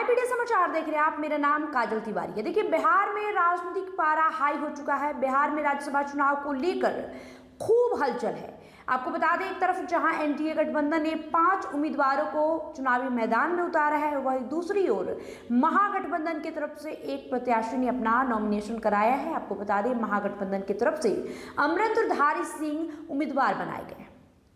My PD समाचार देख रहे हैं आप। मेरा नाम काजल तिवारी है। देखिए, बिहार में राजनीतिक पारा हाई हो चुका है। बिहार में राज्यसभा चुनाव को लेकर खूब हलचल है। आपको बता दें, एक तरफ जहां एनडीए गठबंधन ने 5 उम्मीदवारों को चुनावी मैदान में उतारा है, वहीं दूसरी ओर महागठबंधन की तरफ से एक प्रत्याशी ने अपना नॉमिनेशन कराया है। आपको बता दें, महागठबंधन की तरफ से अमरिंदरधारी सिंह उम्मीदवार बनाए गए।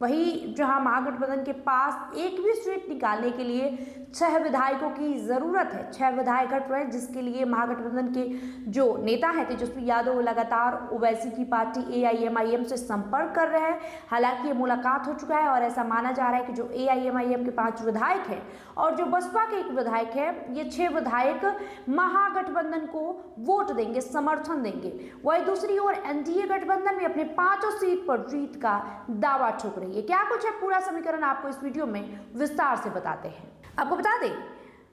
वहीं जहां महागठबंधन के पास एक भी सीट निकालने के लिए 6 विधायकों की जरूरत है। 6 विधायक घट रहे हैं, जिसके लिए महागठबंधन के जो नेता हैं तेजस्वी यादव लगातार ओवैसी की पार्टी एआईएमआईएम से संपर्क कर रहे हैं। हालांकि ये मुलाकात हो चुका है और ऐसा माना जा रहा है कि जो एआईएमआईएम के 5 विधायक हैं और जो बसपा के 1 विधायक है, ये 6 विधायक महागठबंधन को वोट देंगे, समर्थन देंगे। वहीं दूसरी ओर एनडीए गठबंधन में अपने 5 सीट पर जीत का दावा ठोक रही है। क्या कुछ है, पूरा समीकरण आपको इस वीडियो में विस्तार से बताते हैं। आपको बता दें,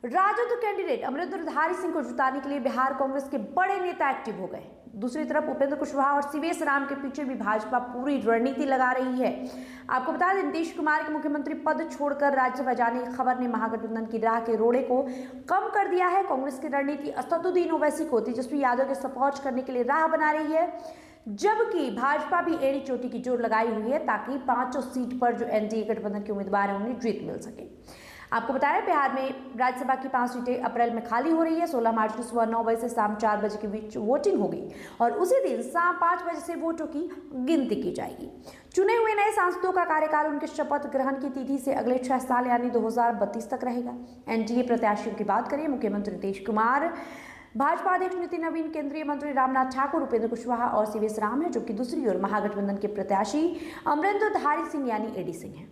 राजद कैंडिडेट अमरिंदरधारी सिंह को जिताने के लिए बिहार कांग्रेस के बड़े नेता एक्टिव हो गए। दूसरी तरफ उपेंद्र कुशवाहा और सीवेश राम के पीछे भी भाजपा पूरी रणनीति लगा रही है। आपको बता दें, नीतीश कुमार के मुख्यमंत्री पद छोड़कर राज्यसभा जाने की खबर ने महागठबंधन की राह के रोड़े को कम कर दिया है। कांग्रेस की रणनीति असदुद्दीन ओवैसी को तेजस्वी यादव के सपोर्ट करने के लिए राह बना रही है, जबकि भाजपा भी एड़ी चोटी की जोर लगाई हुई है ताकि 5 सीट पर जो एनडीए गठबंधन के उम्मीदवार हैं उन्हें जीत मिल सके। आपको बताया, बिहार में राज्यसभा की 5 सीटें अप्रैल में खाली हो रही है। 16 मार्च को सुबह 9 बजे से शाम 4 बजे के बीच वोटिंग होगी और उसी दिन शाम 5 बजे से वोटों की गिनती की जाएगी। चुने हुए नए सांसदों का कार्यकाल उनके शपथ ग्रहण की तिथि से अगले 6 साल यानी 2032 तक रहेगा। एनडीए प्रत्याशियों की बात करें, मुख्यमंत्री नीतीश कुमार, भाजपा अध्यक्ष नितिन नवीन, केंद्रीय मंत्री रामनाथ ठाकुर, उपेंद्र कुशवाहा और सीवेश राम है, जबकि दूसरी ओर महागठबंधन के प्रत्याशी अमरिंदरधारी सिंह यानी एडी सिंह है।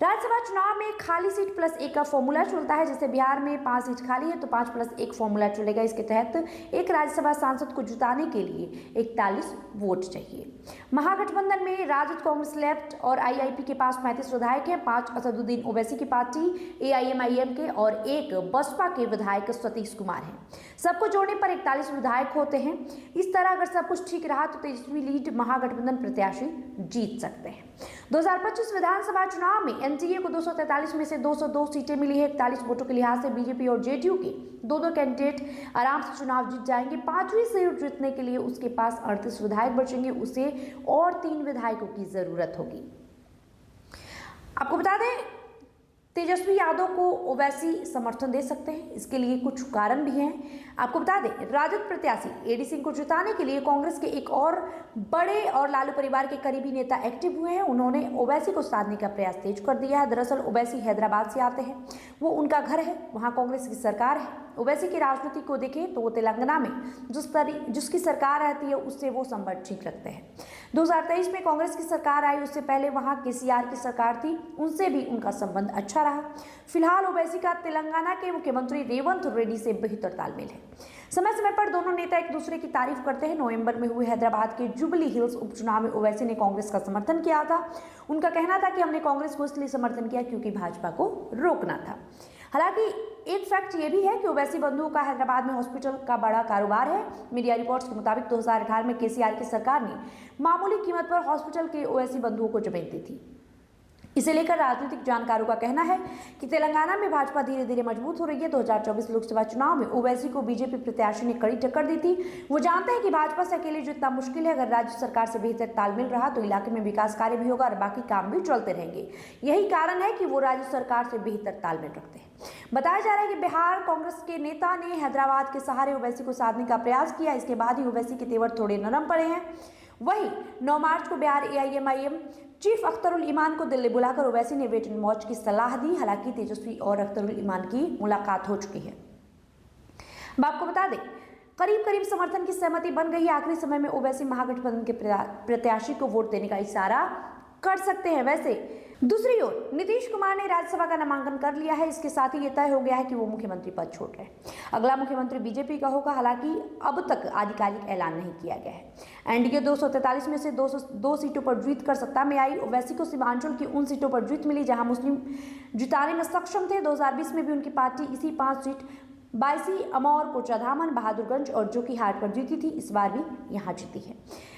राज्यसभा चुनाव में खाली सीट प्लस 1 का फॉर्मूला चलता है। जैसे बिहार में 5 सीट खाली है तो 5 प्लस 1 फॉर्मूला चलेगा। इसके तहत एक राज्यसभा सांसद को जिताने के लिए 41 वोट चाहिए। महागठबंधन में राजद, कांग्रेस लेफ्ट और आईआईपी के पास 35 विधायक हैं। 5 असदुद्दीन ओवैसी की पार्टी एआईएमआईएम के और 1 बसपा के विधायक सतीश कुमार हैं। सबको जोड़ने पर 41 विधायक होते हैं। इस तरह अगर सब कुछ ठीक रहा तो तेजस्वी लीड महागठबंधन प्रत्याशी जीत सकते हैं। 2025 विधानसभा चुनाव में एनडीए को 243 में से 202 सीटें मिली है। 41 वोटों के लिहाज से बीजेपी और जेडीयू के 2 कैंडिडेट आराम से चुनाव जीत जाएंगे। 5वीं सीट जीतने के लिए उसके पास 38 विधायक बचेंगे। उसे और 3 विधायकों की जरूरत होगी। आपको बता दें, तेजस्वी यादव को ओवैसी समर्थन दे सकते हैं। इसके लिए कुछ कारण भी हैं। आपको बता दें, राजद प्रत्याशी एडी सिंह को जिताने के लिए कांग्रेस के एक और बड़े और लालू परिवार के करीबी नेता एक्टिव हुए हैं। उन्होंने ओवैसी को साधने का प्रयास तेज कर दिया है। दरअसल ओवैसी हैदराबाद से आते हैं, वो उनका घर है, वहां कांग्रेस की सरकार है। ओवैसी की राजनीति को देखें तो वो तेलंगाना में जिसकी सरकार रहती है उससे वो संबंध ठीक रखते हैं। 2023 में कांग्रेस की सरकार आई, उससे पहले वहां केसीआर की सरकार थी, उनसे भी उनका संबंध अच्छा रहा। फिलहाल ओवैसी का तेलंगाना के मुख्यमंत्री रेवंत रेड्डी से बेहतर तालमेल है। समय समय पर दोनों नेता एक दूसरे की तारीफ करते हैं। नवंबर में हुए हैदराबाद के जुबली हिल्स उपचुनाव में ओवैसी ने कांग्रेस का समर्थन किया था। उनका कहना था कि हमने कांग्रेस को इसलिए समर्थन किया क्योंकि भाजपा को रोकना था। हालांकि एक फैक्ट ये भी है कि ओवैसी बंधुओं का हैदराबाद में हॉस्पिटल का बड़ा कारोबार है। मीडिया रिपोर्ट्स के मुताबिक 2018 में केसीआर की सरकार ने मामूली कीमत पर हॉस्पिटल के ओवैसी बंधुओं को जमीन दी थी। इसे लेकर राजनीतिक जानकारों का कहना है कि तेलंगाना में भाजपा धीरे धीरे मजबूत हो रही है। 2024 लोकसभा चुनाव में ओवैसी को बीजेपी प्रत्याशी ने कड़ी टक्कर दी थी। वो जानते हैं कि भाजपा से अकेले जीतना मुश्किल है। अगर राज्य सरकार से बेहतर तालमेल रहा तो इलाके में विकास कार्य भी होगा और बाकी काम भी चलते रहेंगे। यही कारण है कि वो राज्य सरकार से बेहतर तालमेल रखते हैं। बताया जा रहा है कि बिहार कांग्रेस के नेता ने हैदराबाद के सहारे ओवैसी को साधने का प्रयास किया। इसके बाद ही ओवैसी के तेवर थोड़े नरम पड़े हैं। वहीं 9 मार्च को बिहार एआईएमआईएम चीफ अख्तरुल ईमान को दिल्ली बुलाकर ओवैसी ने वेट एंड वॉच की सलाह दी। हालांकि तेजस्वी और अख्तरुल ईमान की मुलाकात हो चुकी है। अब आपको बता दें, करीब समर्थन की सहमति बन गई है। आखिरी समय में ओवैसी महागठबंधन के प्रत्याशी को वोट देने का इशारा कर सकते हैं। वैसे दूसरी ओर नीतीश कुमार ने राज्यसभा का नामांकन कर लिया है। इसके साथ ही यह तय हो गया है कि वो मुख्यमंत्री पद छोड़ रहे हैं। अगला मुख्यमंत्री बीजेपी का होगा। हालांकि अब तक आधिकारिक ऐलान नहीं किया गया है। एनडीए 243 में से 202 सीटों पर जीत कर सत्ता में आई। ओवैसी को सीमांचल की उन सीटों पर जीत मिली जहां मुस्लिम जिताने में सक्षम थे। 2020 में भी उनकी पार्टी इसी 5 सीट बायसी, अमौर, कोचाधामन, बहादुरगंज और जोकीहाट पर जीती थी, इस बार भी यहां जीती है।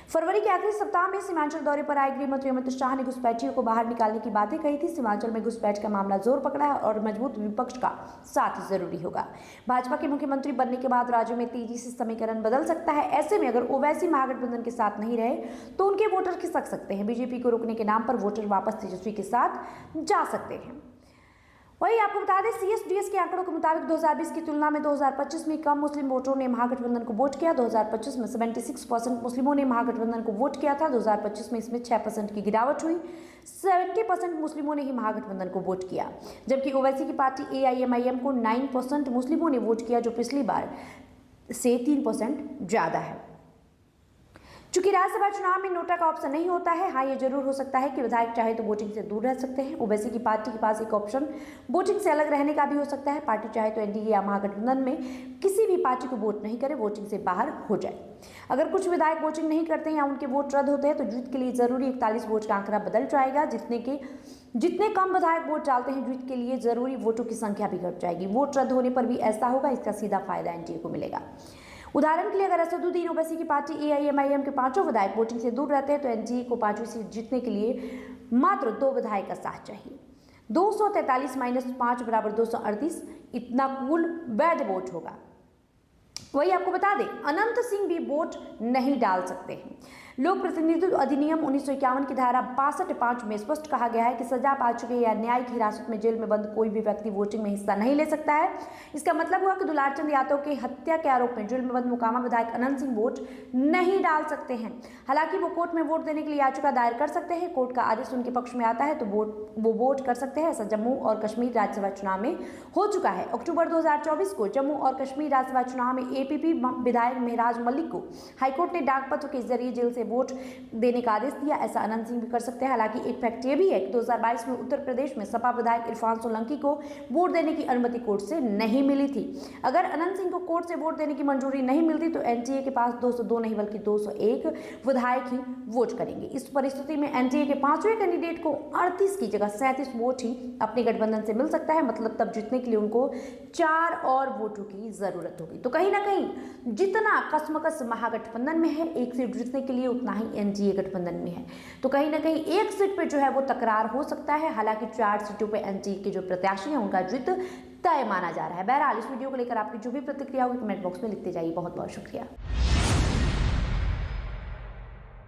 फरवरी के आखिरी सप्ताह में सीमांचल दौरे पर आए गृह मंत्री अमित शाह ने घुसपैठियों को बाहर निकालने की बातें कही थी। सीमांचल में घुसपैठ का मामला जोर पकड़ा है और मजबूत विपक्ष का साथ जरूरी होगा। भाजपा के मुख्यमंत्री बनने के बाद राज्य में तेजी से समीकरण बदल सकता है। ऐसे में अगर ओवैसी महागठबंधन के साथ नहीं रहे तो उनके वोटर खिसक सकते हैं। बीजेपी को रोकने के नाम पर वोटर वापस तेजस्वी के साथ जा सकते हैं। वही आपको बता दें, CSDS के आंकड़ों के मुताबिक 2020 की तुलना में 2025 में कम मुस्लिम वोटरों ने महागठबंधन को वोट किया। 2025 में 76% मुस्लिमों ने महागठबंधन को वोट किया था। 2025 में इसमें 6% की गिरावट हुई। 70% मुस्लिमों ने ही महागठबंधन को वोट किया, जबकि ओवैसी की पार्टी AIMIM को 9% मुस्लिमों ने वोट किया, जो पिछली बार से 3% ज्यादा है। चूंकि राज्यसभा चुनाव में नोटा का ऑप्शन नहीं होता है, हाँ ये जरूर हो सकता है कि विधायक चाहे तो वोटिंग से दूर रह सकते हैं। ओवैसी की पार्टी के पास एक ऑप्शन वोटिंग से अलग रहने का भी हो सकता है। पार्टी चाहे तो NDA या महागठबंधन में किसी भी पार्टी को वोट नहीं करे, वोटिंग से बाहर हो जाए। अगर कुछ विधायक वोटिंग नहीं करते या उनके वोट रद्द होते हैं तो जीत के लिए जरूरी 41 वोट का आंकड़ा बदल जाएगा। जितने कम विधायक वोट डालते हैं, जीत के लिए जरूरी वोटों की संख्या भी घट जाएगी। वोट रद्द होने पर भी ऐसा होगा, इसका सीधा फायदा NDA को मिलेगा। उदाहरण के लिए अगर असदुद्दीन ओवैसी की पार्टी AIMIM के 5 विधायक वोटिंग से दूर रहते हैं तो NDA को 5वीं सीट जीतने के लिए मात्र 2 विधायक का साथ चाहिए। 243 - 5 = 238, इतना कुल वैध वोट होगा। वही आपको बता दें, अनंत सिंह भी वोट नहीं डाल सकते हैं। लोक प्रतिनिधित्व अधिनियम 1951 की धारा 62(5) में स्पष्ट कहा गया है कि सजा पा चुके या न्यायिक हिरासत में जेल में बंद कोई भी व्यक्ति वोटिंग में हिस्सा नहीं ले सकता है। इसका मतलब हुआ कि दुलारचंद यादव के हत्या के आरोप में जेल में बंद मोकामा विधायक अनंत सिंह वोट नहीं डाल सकते हैं। हालांकि वो कोर्ट में वोट देने के लिए याचिका दायर कर सकते हैं। कोर्ट का आदेश उनके पक्ष में आता है तो वो वोट कर सकते हैं। ऐसा जम्मू और कश्मीर राज्यसभा चुनाव में हो चुका है। अक्टूबर 2024 को जम्मू और कश्मीर राज्यसभा चुनाव में APP विधायक मेहराज मलिक को हाईकोर्ट ने डाक पत्र के जरिए जेल से वोट देने का आदेश दिया। ऐसा अनंत सिंह भी कर सकते हैं। हालांकि एक फैक्ट ये भी है कि 2022 में उत्तर प्रदेश में सपा विधायक इरफान सोलंकी को वोट देने की अनुमति कोर्ट से नहीं मिली थी। अगर अनंत सिंह को कोर्ट से वोट देने की मंजूरी नहीं मिलती तो NDA के पास 202 नहीं बल्कि 201 विधायक ही वोट करेंगे। इस परिस्थिति में NDA के 5वें कैंडिडेट को 38 की जगह 37 वोट ही अपने गठबंधन से मिल सकता है। मतलब तब जीतने के लिए उनको 4 और वोटों की जरूरत होगी। तो कहीं ना कहीं जितना कसमकस महागठबंधन में है, एक सीट जीतने के लिए उतना ही NDA गठबंधन में है। तो कहीं ना कहीं एक सीट पे जो है वो तकरार हो सकता है। हालांकि 4 सीटों पे NDA के जो प्रत्याशी हैं उनका जीत तय माना जा रहा है। बहरहाल इस वीडियो को लेकर आपकी जो भी प्रतिक्रिया होगी कमेंट बॉक्स में लिखते जाइए। बहुत बहुत शुक्रिया।